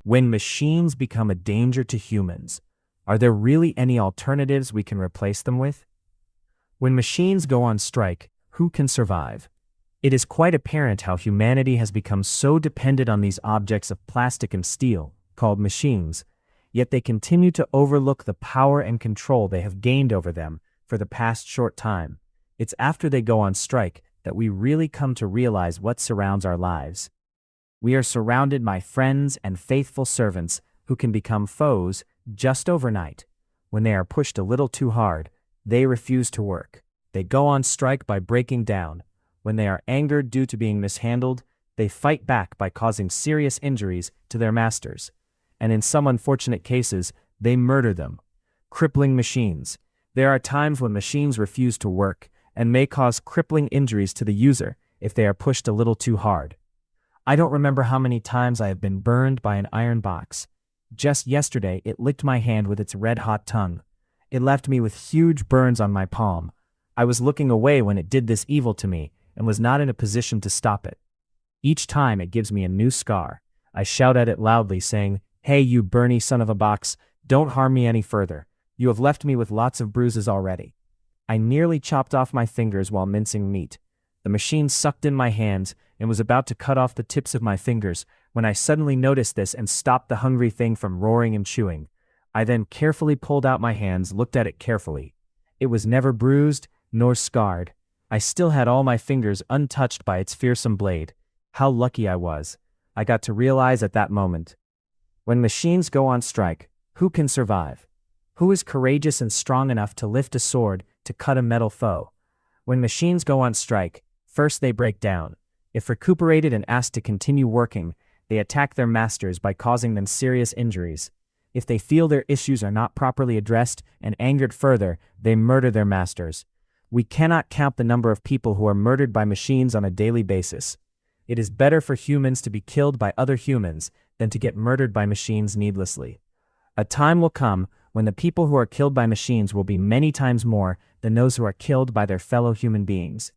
When machines become a danger to humans, are there really any alternatives we can replace them with? When machines go on strike, who can survive? It is quite apparent how humanity has become so dependent on these objects of plastic and steel, called machines, yet they continue to overlook the power and control they have gained over them for the past short time. It's after they go on strike that we really come to realize what surrounds our lives. We are surrounded by friends and faithful servants who can become foes just overnight. When they are pushed a little too hard, they refuse to work. They go on strike by breaking down. When they are angered due to being mishandled, they fight back by causing serious injuries to their masters. And in some unfortunate cases, they murder them. Crippling machines. There are times when machines refuse to work and may cause crippling injuries to the user if they are pushed a little too hard. I don't remember how many times I have been burned by an iron box. Just yesterday, it licked my hand with its red-hot tongue. It left me with huge burns on my palm. I was looking away when it did this evil to me and was not in a position to stop it. Each time it gives me a new scar. I shout at it loudly, saying, "Hey, you Bernie son of a box, don't harm me any further. You have left me with lots of bruises already." I nearly chopped off my fingers while mincing meat. The machine sucked in my hands and was about to cut off the tips of my fingers when I suddenly noticed this and stopped the hungry thing from roaring and chewing. I then carefully pulled out my hands, looked at it carefully. It was never bruised nor scarred. I still had all my fingers untouched by its fearsome blade. How lucky I was. I got to realize at that moment. When machines go on strike, who can survive? Who is courageous and strong enough to lift a sword to cut a metal foe? When machines go on strike, first they break down. If recuperated and asked to continue working, they attack their masters by causing them serious injuries. If they feel their issues are not properly addressed and angered further, they murder their masters. We cannot count the number of people who are murdered by machines on a daily basis. It is better for humans to be killed by other humans than to get murdered by machines needlessly. A time will come when the people who are killed by machines will be many times more than those who are killed by their fellow human beings.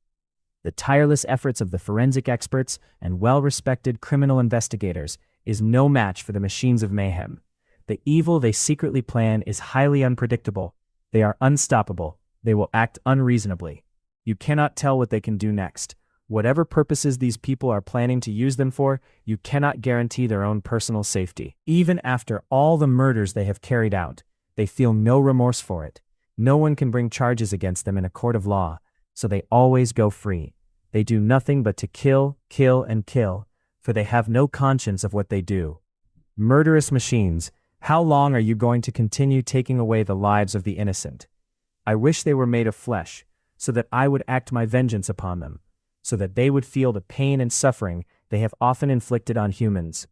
The tireless efforts of the forensic experts and well-respected criminal investigators is no match for the machines of mayhem. The evil they secretly plan is highly unpredictable. They are unstoppable. They will act unreasonably. You cannot tell what they can do next. Whatever purposes these people are planning to use them for, you cannot guarantee their own personal safety. Even after all the murders they have carried out, they feel no remorse for it. No one can bring charges against them in a court of law, so they always go free. They do nothing but to kill, kill, and kill, for they have no conscience of what they do. Murderous machines, how long are you going to continue taking away the lives of the innocent? I wish they were made of flesh, so that I would act my vengeance upon them, so that they would feel the pain and suffering they have often inflicted on humans.